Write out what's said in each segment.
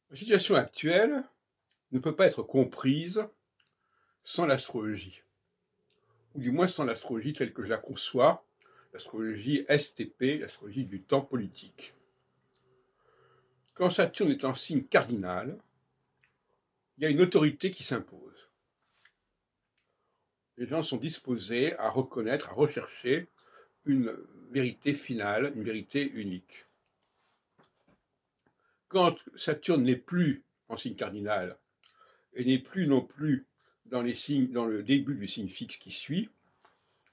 La situation actuelle ne peut pas être comprise sans l'astrologie, ou du moins sans l'astrologie telle que je la conçois, l'astrologie STP, l'astrologie du temps politique. Quand Saturne est en signe cardinal, il y a une autorité qui s'impose. Les gens sont disposés à reconnaître, à rechercher une vérité finale, une vérité unique. Quand Saturne n'est plus en signe cardinal et n'est plus non plus dans le début du signe fixe qui suit,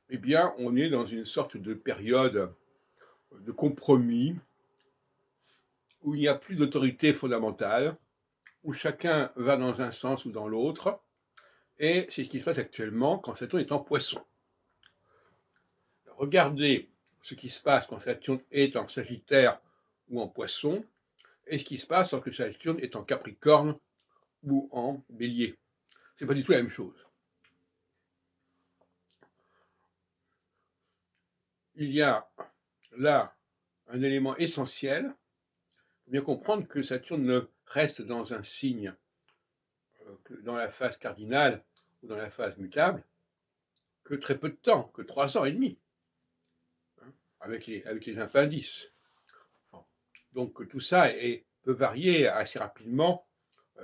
eh bien, on est dans une sorte de période de compromis où il n'y a plus d'autorité fondamentale, où chacun va dans un sens ou dans l'autre, et c'est ce qui se passe actuellement quand Saturne est en Poisson. Regardez ce qui se passe quand Saturne est en Sagittaire ou en Poisson, et ce qui se passe lorsque Saturne est en Capricorne ou en Bélier. C'est pas du tout la même chose. Il y a là un élément essentiel. Il faut bien comprendre que Saturne ne reste dans un signe que dans la phase cardinale ou dans la phase mutable que très peu de temps, que 3 ans et demi, avec les impendices. Donc tout ça peut varier assez rapidement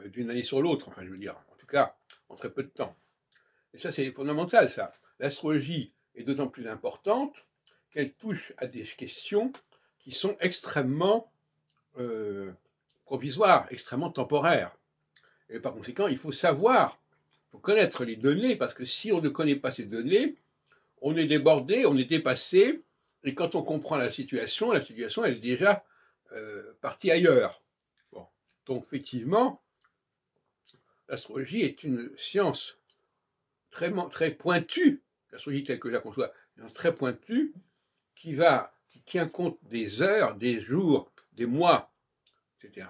d'une année sur l'autre, enfin je veux dire, en tout cas en très peu de temps. Et ça c'est fondamental ça. L'astrologie est d'autant plus importante qu'elle touche à des questions qui sont extrêmement provisoires, extrêmement temporaires. Et par conséquent, il faut savoir, il faut connaître les données, parce que si on ne connaît pas ces données, on est débordé, on est dépassé, et quand on comprend la situation elle est déjà partie ailleurs. Bon. Donc effectivement, l'astrologie est une science très pointue, l'astrologie telle que je la conçois, une science très pointue, qui tient compte des heures, des jours, des mois, etc.,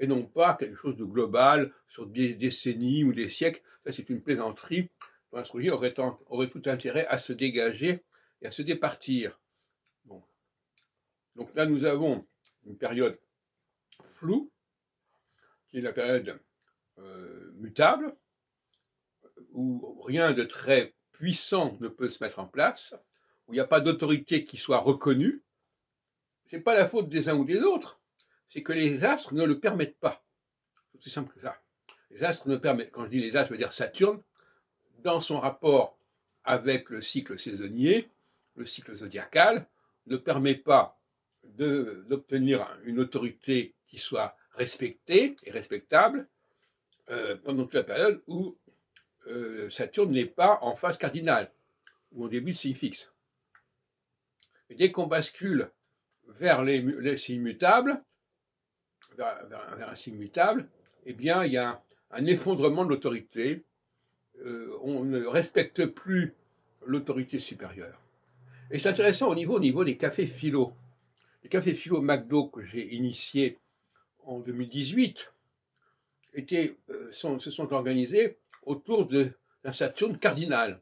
et non pas quelque chose de global sur des décennies ou des siècles. Ça, c'est une plaisanterie dont l'astrologie aurait tout intérêt à se dégager et à se départir. Bon. Donc là, nous avons une période floue, qui est la période mutable, où rien de très puissant ne peut se mettre en place, où il n'y a pas d'autorité qui soit reconnue. Ce n'est pas la faute des uns ou des autres, c'est que les astres ne le permettent pas. C'est aussi simple que ça. Les astres ne permettent, quand je dis les astres, je veux dire Saturne, dans son rapport avec le cycle saisonnier, le cycle zodiacal, ne permet pas d'obtenir une autorité qui soit respectée et respectable pendant toute la période où Saturne n'est pas en phase cardinale, ou au début de signe fixe. Et dès qu'on bascule vers les signes mutables, vers un signe mutable, eh bien, il y a un effondrement de l'autorité. On ne respecte plus l'autorité supérieure. Et c'est intéressant au niveau des cafés philo. Les cafés philo McDo que j'ai initiés en 2018 se sont organisés autour d'un Saturne cardinal.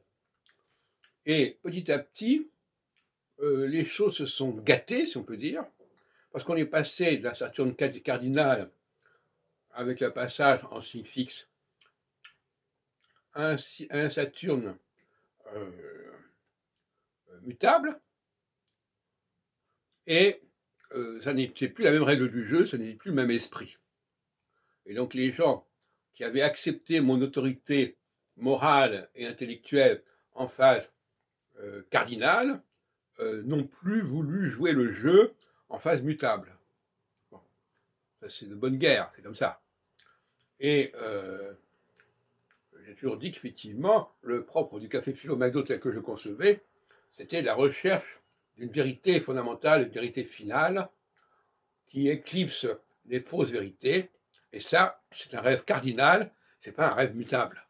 Et petit à petit, les choses se sont gâtées, si on peut dire, parce qu'on est passé d'un Saturne cardinal avec le passage en signe fixe à un Saturne mutable, et ça n'était plus la même règle du jeu, ça n'était plus le même esprit. Et donc les gens qui avaient accepté mon autorité morale et intellectuelle en phase cardinale n'ont plus voulu jouer le jeu en phase mutable. Bon. Ça c'est de bonne guerre, c'est comme ça. Et j'ai toujours dit qu'effectivement, le propre du café philo McDo tel que je concevais, c'était la recherche d'une vérité fondamentale, une vérité finale, qui éclipse les fausses vérités. Et ça, c'est un rêve cardinal, c'est pas un rêve mutable.